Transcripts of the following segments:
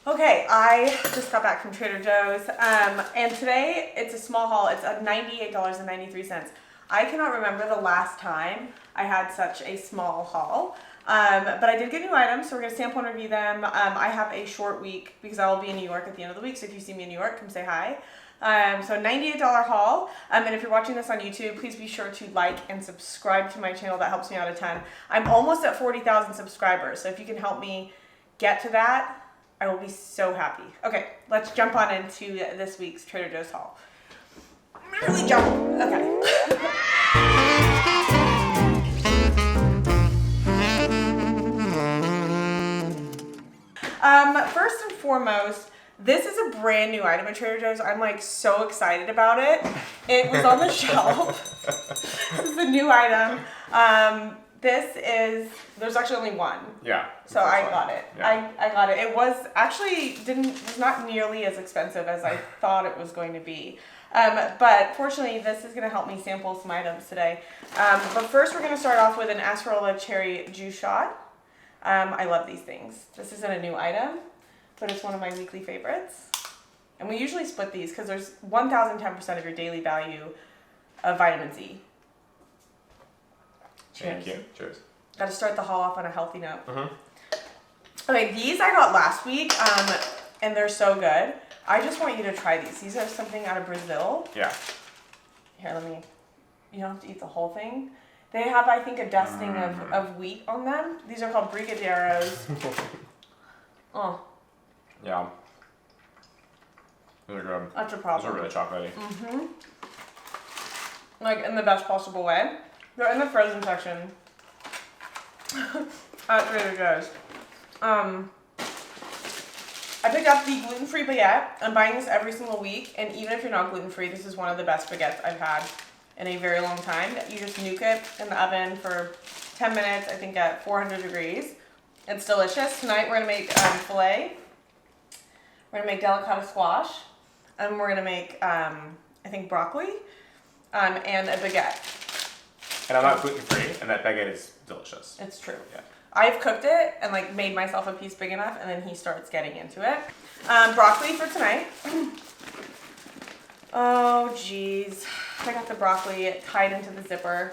Okay, I just got back from Trader Joe's, and today it's a small haul. It's at $98.93. I cannot remember the last time I had such a small haul, but I did get new items, so we're going to sample and review them. I have a short week because I will be in New York at the end of the week, so if you see me in New York, come say hi. So $98 haul, and if you're watching this on YouTube, please be sure to like and subscribe to my channel. That helps me out a ton. I'm almost at 40,000 subscribers, so if you can help me get to that, I will be so happy. Okay, let's jump on into this week's Trader Joe's haul. Really jump. Okay. First and foremost, this is a brand new item at Trader Joe's. I'm like so excited about it. It was on the shelf. This is a new item. There's actually only one. Yeah. So I got it. Yeah. I got it. It was actually was not nearly as expensive as I thought it was going to be. But fortunately, this is going to help me sample some items today. But first, we're going to start off with an acerola cherry juice shot. I love these things. This isn't a new item, but it's one of my weekly favorites. And we usually split these because there's 1,010% of your daily value of vitamin Z. Cheers. Thank you. Cheers. Got to start the haul off on a healthy note. Mm-hmm. Okay, these I got last week, and they're so good. I just want you to try these. These are something out of Brazil. Yeah. Here, you don't have to eat the whole thing. They have, I think, a dusting of wheat on them. These are called Brigadeiros. Oh. Yeah. Those are good. That's a problem. Those are really chocolatey. Mm-hmm. Like, in the best possible way. They're in the frozen section at Trader Joe's. I picked up the gluten-free baguette. I'm buying this every single week, and even if you're not gluten-free, this is one of the best baguettes I've had in a very long time. You just nuke it in the oven for 10 minutes, I think at 400 degrees. It's delicious. Tonight we're going to make filet. We're going to make delicata squash. And we're going to make, I think, broccoli and a baguette. And I'm not gluten-free, and that baguette is delicious. It's true. Yeah. I've cooked it and like made myself a piece big enough, and then he starts getting into it. Broccoli for tonight. Oh geez, I got the broccoli tied into the zipper.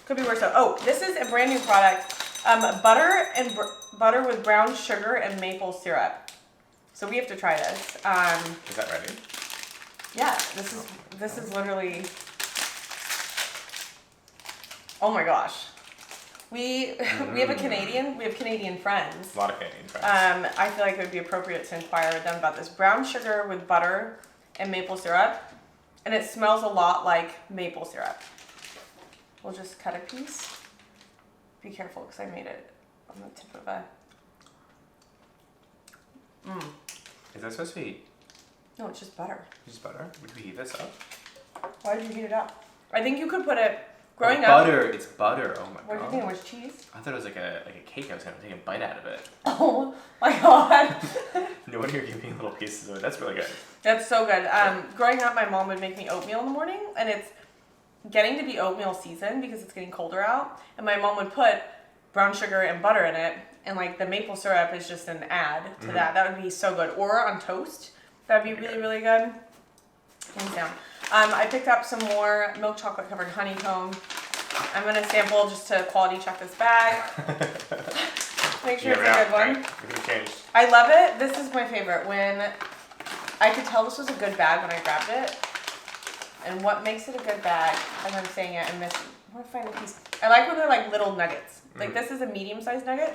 Could be worse though. Oh, this is a brand new product. Butter with brown sugar and maple syrup. So we have to try this. Is that ready? Yeah, this is literally. Oh my gosh. We have Canadian friends. A lot of Canadian friends. I feel like it would be appropriate to inquire with them about this. Brown sugar with butter and maple syrup. And it smells a lot like maple syrup. We'll just cut a piece. Be careful because I made it on the tip of a... Is that supposed to be No, it's just butter. just butter? Would we heat this up? Why did you heat it up? I think you could put it... Growing up... Butter. It's butter. Oh my god. What did you think? It was cheese? I thought it was like a cake. I was gonna take a bite out of it. Oh my god. No wonder you're giving me little pieces of it. That's really good. That's so good. Growing up, my mom would make me oatmeal in the morning, and it's getting to be oatmeal season because it's getting colder out. And my mom would put brown sugar and butter in it, and like the maple syrup is just an add to that. That would be so good. Or on toast, that would be really, really good. Hands down. I picked up some more milk chocolate covered honeycomb. I'm going to sample just to quality check this bag. Make sure it's a good one. Right. Everything changed. I love it. This is my favorite. When I could tell this was a good bag when I grabbed it. And what makes it a good bag, as I'm saying it, I want to find a piece. I like when they're like little nuggets. Like this is a medium-sized nugget.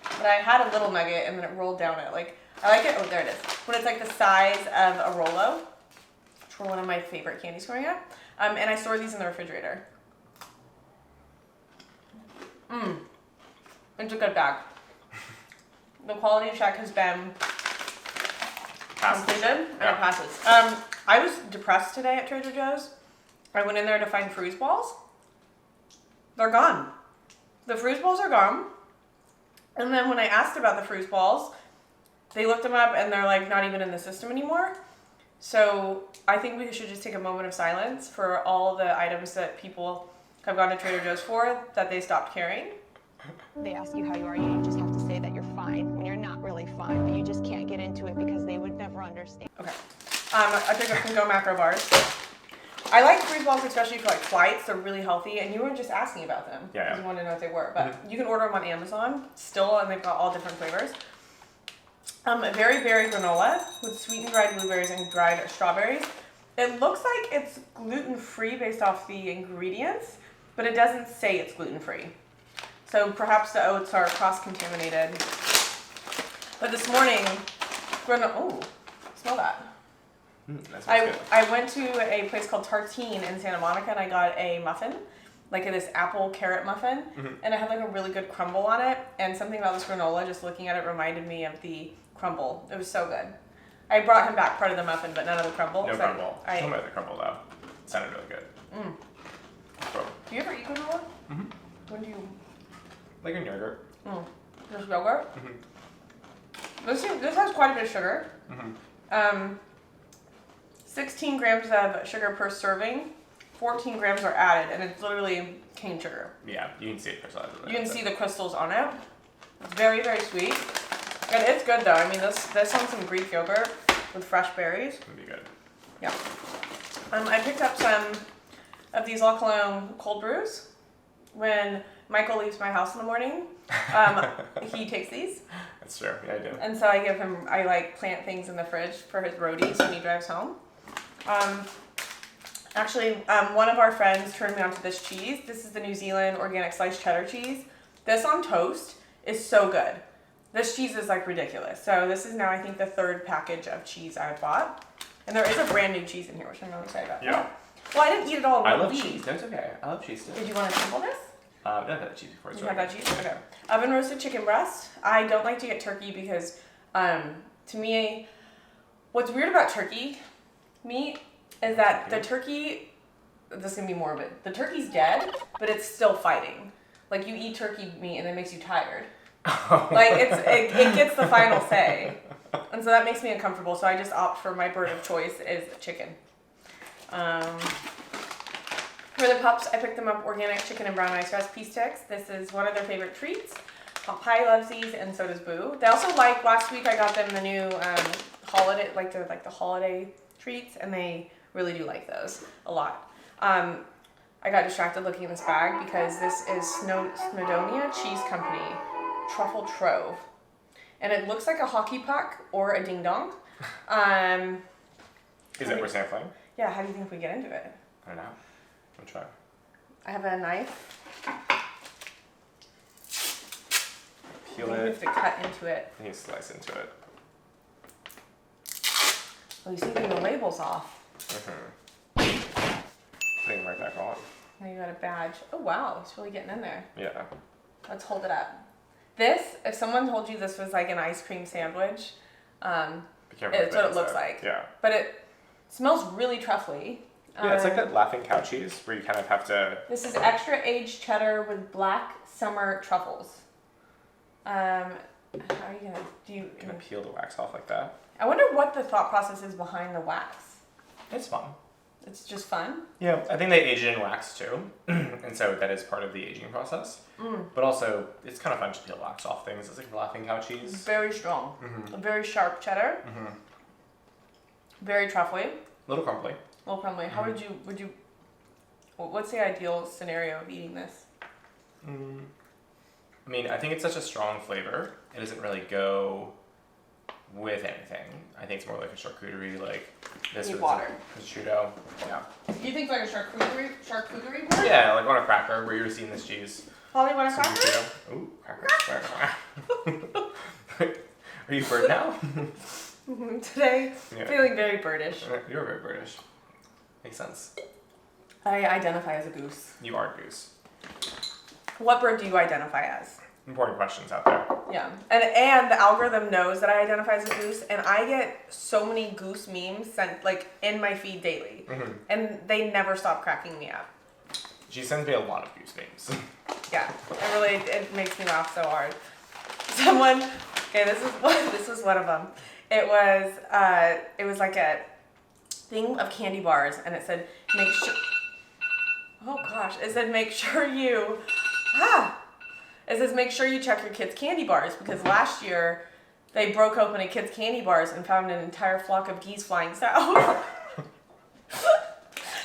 But I had a little nugget and then it rolled down it. Like, I like it. Oh, there it is. When it's like the size of a Rolo. Which were one of my favorite candies growing up. And I store these in the refrigerator. It's a good bag. The quality check has been completed and it passes. I was depressed today at Trader Joe's. I went in there to find fruit balls. They're gone. The fruit balls are gone. And then when I asked about the fruit balls, they looked them up and they're like not even in the system anymore. So I think we should just take a moment of silence for all the items that people have gone to Trader Joe's for that they stopped carrying. They ask you how you are, you just have to say that you're fine when you're not really fine, but you just can't get into it because understand. Okay. I picked up some Go Macro bars. I like freeze balls, especially for like flights. They're really healthy, and you were just asking about them. Yeah. Because you wanted to know what they were. But you can order them on Amazon still, and they've got all different flavors. Very berry granola with sweetened dried blueberries and dried strawberries. It looks like it's gluten-free based off the ingredients, but it doesn't say it's gluten-free. So perhaps the oats are cross-contaminated. But this morning, oh, smell that. That smells good. I went to a place called Tartine in Santa Monica, and I got a muffin, like this apple carrot muffin, and it had like a really good crumble on it, and something about this granola, just looking at it, reminded me of the crumble. It was so good. I brought him back part of the muffin, but none of the crumble. No crumble. Tell me about the crumble though. It sounded really good. Do you ever eat granola? When do you? Like in yogurt. Just yogurt? This has quite a bit of sugar. 16 grams of sugar per serving. 14 grams are added, and it's literally cane sugar. Yeah, you can see it crystallized. You can see the crystals on it. It's very, very sweet. And it's good though. I mean, this one's some Greek yogurt with fresh berries. It'll be good. Yeah. I picked up some of these La Colombe cold brews. When Michael leaves my house in the morning, he takes these. That's true. Yeah, I do. And so I like plant things in the fridge for his roadies when he drives home. Actually, one of our friends turned me onto this cheese. This is the New Zealand organic sliced cheddar cheese. This on toast is so good. This cheese is like ridiculous. So this is now, I think, the third package of cheese I've bought. And there is a brand new cheese in here, which I'm really excited about. Yeah. Well, I didn't eat it all in I one love week. cheese. That's okay. I love cheese too. Did you want to sample this? I've had that cheese before. You had that cheese? Okay. Oven roasted chicken breast. I don't like to get turkey because, to me, what's weird about turkey meat is that the turkey, this is going to be morbid, the turkey's dead, but it's still fighting. Like, you eat turkey meat and it makes you tired. Like, it gets the final say. And so that makes me uncomfortable, so I just opt for my bird of choice is chicken. For the pups, I picked them up organic chicken and brown rice recipe sticks. This is one of their favorite treats. Pie loves these, and so does Boo. They also like, last week I got them the new holiday, like the holiday treats, and they really do like those a lot. I got distracted looking in this bag because this is Snowdonia Cheese Company Truffle Trove. And it looks like a hockey puck or a ding dong. Is it we're sampling? Yeah, how do you think we get into it? I don't know. I'm trying. I have a knife. Peel You it. have to cut into it. And you slice into it. Oh, you see the label's off. Putting it right back on. Now you got a badge. Oh wow, it's really getting in there. Yeah. Let's hold it up. This, if someone told you this was like an ice cream sandwich, Be careful. it's what it looks like. Yeah. But it smells really truffly. Yeah, it's like that laughing cow cheese where you kind of have to. This is extra aged cheddar with black summer truffles. How are you gonna Kind of peel the wax off like that. I wonder what the thought process is behind the wax. It's fun. It's just fun. Yeah, I think they age it in wax too, and so that is part of the aging process. But also, it's kind of fun to peel wax off things. It's like laughing cow cheese. Very strong. A very sharp cheddar. Very truffly. A little crumbly. A little crumbly. How would you? What's the ideal scenario of eating this? I mean, I think it's such a strong flavor. It doesn't really go with anything. I think it's more like a charcuterie, like this Need was water. prosciutto. Yeah. You think like a charcuterie board? Yeah, like on a cracker where you're seeing this cheese. Holly, want a Some cracker? prosciutto. Ooh, cracker. Are you bird now? Today, Yeah. feeling very birdish. You're very British. Makes sense. I identify as a goose. You are a goose. What bird do you identify as? Important questions out there. Yeah, and the algorithm knows that I identify as a goose, and I get so many goose memes sent like in my feed daily, and they never stop cracking me up. She sends me a lot of goose names. Yeah, it makes me laugh so hard. This is one of them. It was like a thing of candy bars, and it said make sure. Oh gosh, it said make sure you. It says make sure you check your kids' candy bars because last year They broke open a kid's candy bars and found an entire flock of geese flying south.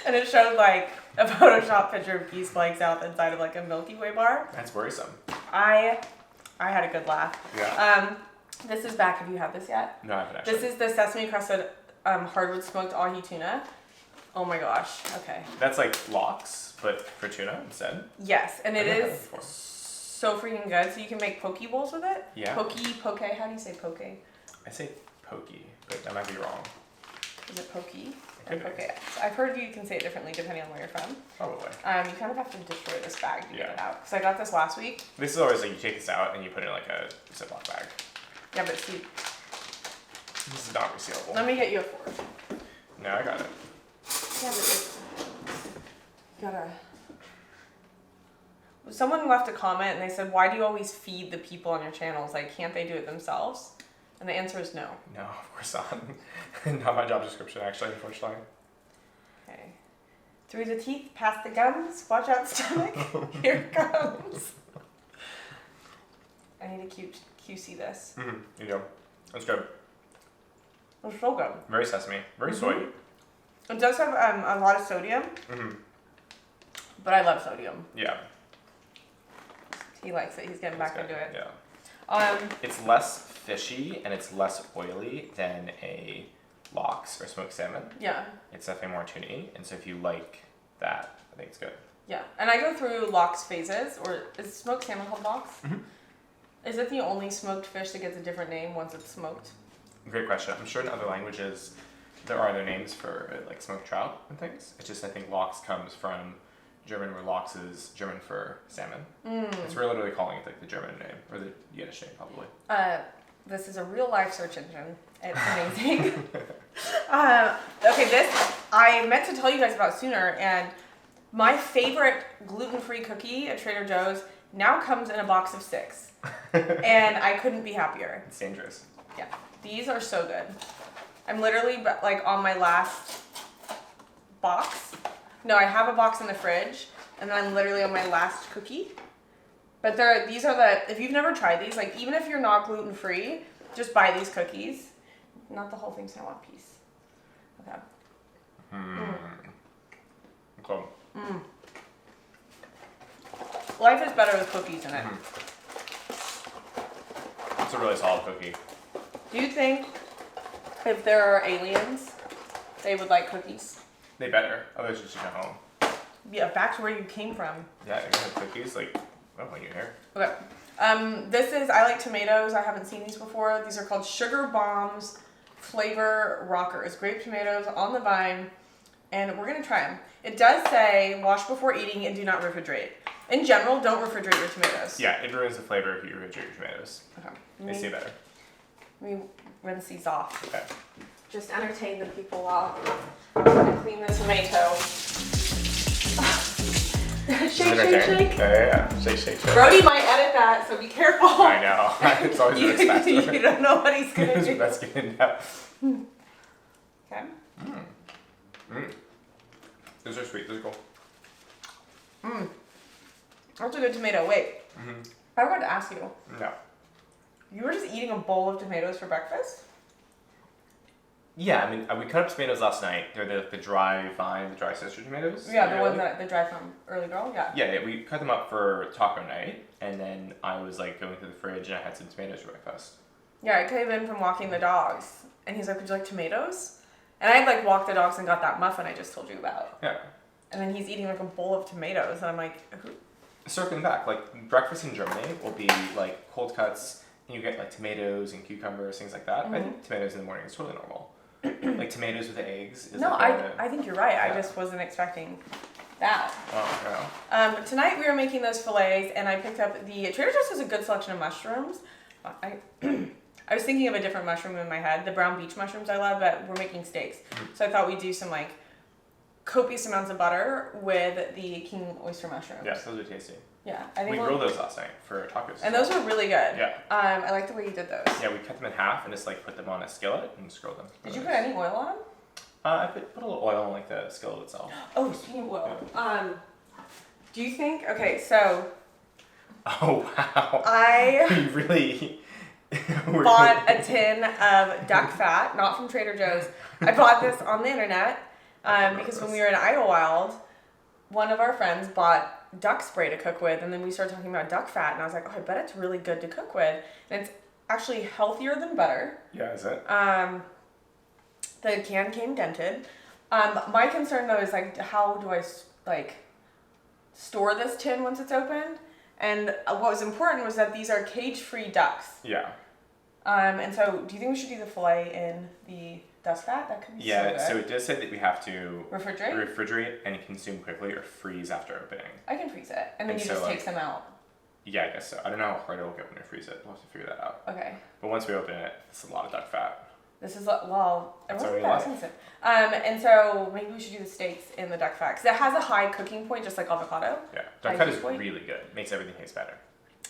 And it showed like a Photoshop picture of geese flying south inside of like a Milky Way bar. That's worrisome. I had a good laugh. Yeah. This is back. Have you had this yet? No, I haven't actually. This is the sesame crusted hardwood smoked ahi tuna. Oh my gosh. Okay. That's like lox, but for tuna instead. Yes, and it I've never had is it before. so freaking good. So you can make poke bowls with it. Yeah. Poke. How do you say poke? I say pokey, but I might be wrong. Is it pokey? Could be. Okay. So I've heard you can say it differently depending on where you're from. Probably. You kind of have to destroy this bag to get it out. Because I got this last week. This is always like you take this out and you put it in like a Ziploc bag. Yeah, but see, This is not resealable. let me get you a fork. No, I got it. Yeah, but it's, gotta. Someone left a comment and they said, "Why do you always feed the people on your channels? Like, can't they do it themselves?" And the answer is no. No, of course not. Not my job description, actually, unfortunately. Okay. Through the teeth, past the gums. Watch out, stomach. Here it comes. I need to QC this. Mm-hmm. You go. That's good. It's so good. Very sesame. Very soy. It does have a lot of sodium, Mm-hmm. but I love sodium. Yeah. He likes it. He's getting back That's into good. it. Yeah. It's less fishy and it's less oily than a lox or smoked salmon. Yeah. It's definitely more tuna-y, and so if you like that, I think it's good. Yeah. And I go through lox phases, or is smoked salmon called lox? Mm-hmm. Is it the only smoked fish that gets a different name once it's smoked? Great question. I'm sure in other languages there are other names for like smoked trout and things. It's just I think lox comes from German, where lox is German for salmon. It's we're literally calling it like the German name or the Yiddish name probably. This is a real life search engine. It's amazing. Okay, this I meant to tell you guys about sooner, and my favorite gluten-free cookie at Trader Joe's now comes in a box of 6, and I couldn't be happier. It's dangerous. Yeah, these are so good. I'm literally like on my last box. No, I have a box in the fridge, and then I'm literally on my last cookie. But these are the, if you've never tried these, like even if you're not gluten-free, just buy these cookies. Not the whole thing, so I want a piece. Okay. Cool. Life is better with cookies in it. It's a really solid cookie. Do you think if there are aliens, they would like cookies? They better. Otherwise, you should go home. Yeah, back to where you came from. Yeah, you have cookies like when you're here. Okay. This is, I like tomatoes. I haven't seen these before. These are called Sugar Bombs Flavor Rockers. Grape tomatoes on the vine. And we're going to try them. It does say wash before eating and do not refrigerate. In general, don't refrigerate your tomatoes. Yeah, it ruins the flavor if you refrigerate your tomatoes. Okay. They say better. Let me rinse these off. Okay. Just entertain the people while I clean the tomato. Shake. Yeah. Shake. Brody might edit that, so be careful. I know. It's always the next You factor. don't know what he's gonna do. That's getting out. Okay. Those are sweet. Those are cool. That's a good tomato. Wait. I wanted to ask you. No. You were just eating a bowl of tomatoes for breakfast? Yeah, I mean, we cut up tomatoes last night. They're the dry vine, the dry sister tomatoes. Yeah, the ones that the dry from Early Girl. Yeah. Yeah, we cut them up for taco night, and then I was like going through the fridge and I had some tomatoes for breakfast. Yeah, I came in from walking the dogs, and he's like, "Would you like tomatoes?" And I had like walked the dogs and got that muffin I just told you about. Yeah. And then he's eating like a bowl of tomatoes, and I'm like, "Who?" Circling back, like breakfast in Germany will be like cold cuts, and you get like tomatoes and cucumbers, things like that. I think tomatoes in the morning is totally normal. Like tomatoes with eggs. Is No, like I think you're right. Yeah. I just wasn't expecting that. Oh, no. Tonight we are making those fillets, and I picked up the Trader Joe's has a good selection of mushrooms. I was thinking of a different mushroom in my head. The brown beach mushrooms I love, but we're making steaks, so I thought we'd do some like copious amounts of butter with the king oyster mushrooms. Yes, those are tasty. Yeah, I think We grilled those last night for tacos. and those were really good. Yeah. I like the way you did those. Yeah, we cut them in half and just like put them on a skillet and just grilled them. Did you put any oil on them? I put a little oil on like the skillet itself. Oh, speaking of oil, do you think? Okay, so Oh wow! I You really bought a tin of duck fat, not from Trader Joe's. I bought this on the internet because when we were in Idlewild, one of our friends bought duck spray to cook with, and then we started talking about duck fat, and I was like, oh, I bet it's really good to cook with. And it's actually healthier than butter. Yeah, is it? The can came dented. My concern though is like, how do I like store this tin once it's opened? And what was important was that these are cage-free ducks. Yeah. And so, do you think we should do the fillet in the dust fat? That could be so good. So it does say that we have to refrigerate and consume quickly or freeze after opening. I can freeze it, and then you just take them out. Yeah, I guess so. I don't know how hard it will get when you freeze it. We'll have to figure that out. Okay. But once we open it, it's a lot of duck fat. This is, well, it wasn't that like. expensive. And so maybe we should do the steaks in the duck fat, because it has a high cooking point, just like avocado. Yeah, duck fat is really good. Makes everything taste better.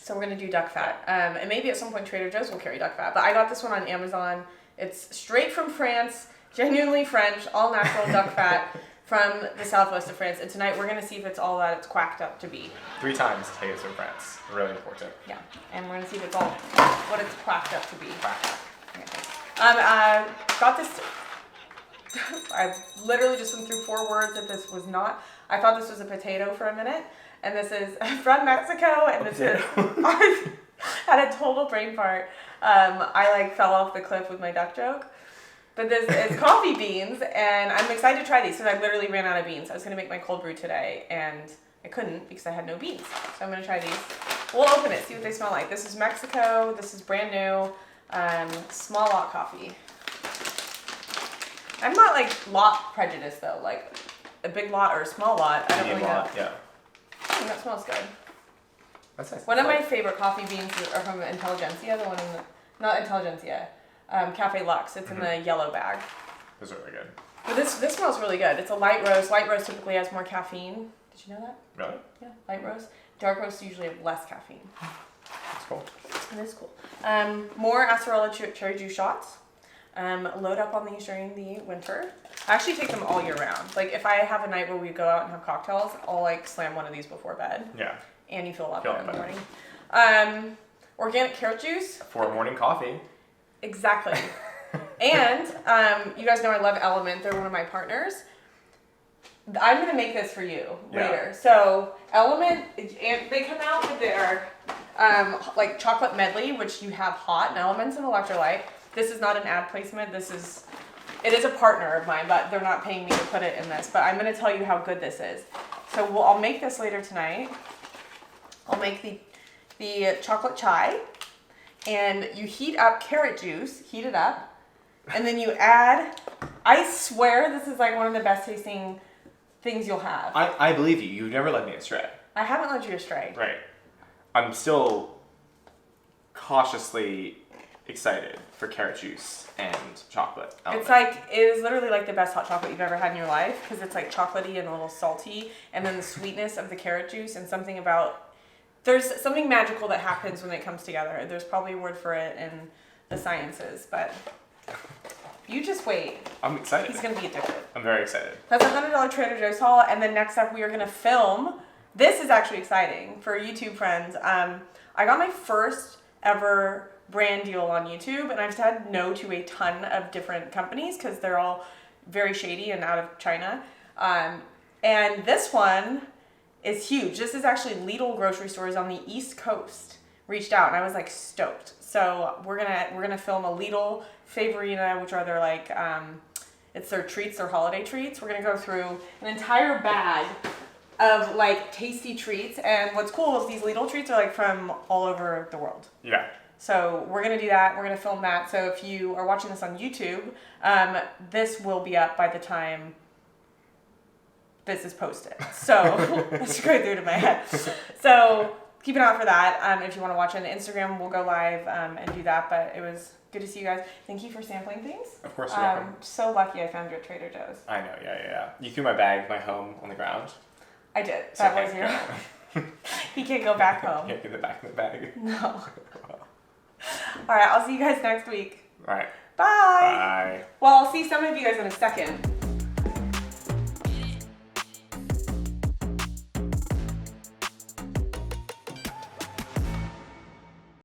So we're going to do duck fat. And maybe at some point Trader Joe's will carry duck fat. But I got this one on Amazon. It's straight from France, genuinely French, all natural duck fat from the southwest of France. And tonight we're going to see if it's all that it's quacked up to be. 3 times say it's from France. Really important. Yeah, and we're going to see if it's all what it's quacked up to be. Got this. I literally just went through 4 words that this was not. I thought this was a potato for a minute. And this is from Mexico, and this is, I had a total brain fart. I fell off the cliff with my duck joke. But this is coffee beans, and I'm excited to try these, because I literally ran out of beans. I was going to make my cold brew today, and I couldn't because I had no beans. So I'm going to try these. We'll open it, see what they smell like. This is Mexico. This is brand new. Small lot coffee. I'm not lot prejudiced, though. Like a big lot or a small lot. I don't really know. Yeah. That smells good. That's nice. One of my favorite coffee beans are from Intelligentsia, the one in the, not Intelligentsia, Cafe Lux. It's in the yellow bag. Those are really good. But this smells really good. It's a light roast. Light roast typically has more caffeine. Did you know that? Really? Yeah, light roast. Dark roasts usually have less caffeine. That's cool. It is cool. More acerola cherry juice shots. Load up on these during the winter. I actually take them all year round. Like if I have a night where we go out and have cocktails, I'll slam one of these before bed. Yeah. And you feel a lot better in the morning. Organic carrot juice. For morning coffee. Exactly. And you guys know I love Element. They're one of my partners. I'm going to make this for you later. So Element, they come out with their chocolate medley, which you have hot, and Element's an electrolyte. This is not an ad placement. It is a partner of mine, but they're not paying me to put it in this. But I'm going to tell you how good this is. So I'll make this later tonight. I'll make the chocolate chai, and you heat up carrot juice, heat it up, and then you add, I swear this is one of the best tasting things you'll have. I believe you. You've never led me astray. I haven't led you astray. Right. I'm still cautiously excited for carrot juice and chocolate. It's it is literally the best hot chocolate you've ever had in your life, because it's chocolatey and a little salty, and then the sweetness of the carrot juice, and there's something magical that happens when it comes together. There's probably a word for it in the sciences, but you just wait. I'm excited. He's going to be addicted. I'm very excited. That's a $100 Trader Joe's haul, and then next up we are going to film. This is actually exciting for YouTube friends. I got my first ever brand deal on YouTube, and I've said no to a ton of different companies because they're all very shady and out of China. And this one is huge. This is actually Lidl grocery stores on the East Coast reached out, and I was stoked. So we're gonna film a Lidl Favorina, which are their it's their treats, their holiday treats. We're gonna go through an entire bag of tasty treats, and what's cool is these Lidl treats are from all over the world. Yeah. So we're gonna do that. We're gonna film that. So if you are watching this on YouTube, this will be up by the time this is posted. So that's going through to my head. So keep an eye out for that. If you want to watch it on Instagram, we'll go live and do that. But it was good to see you guys. Thank you for sampling things. Of course, you're welcome. So lucky I found you at Trader Joe's. I know, yeah. You threw my bag, my home, on the ground. I did. That was your. He can't go back home. Can't get it back in the bag. No. All right, I'll see you guys next week. All right. Bye. Bye. Well, I'll see some of you guys in a second.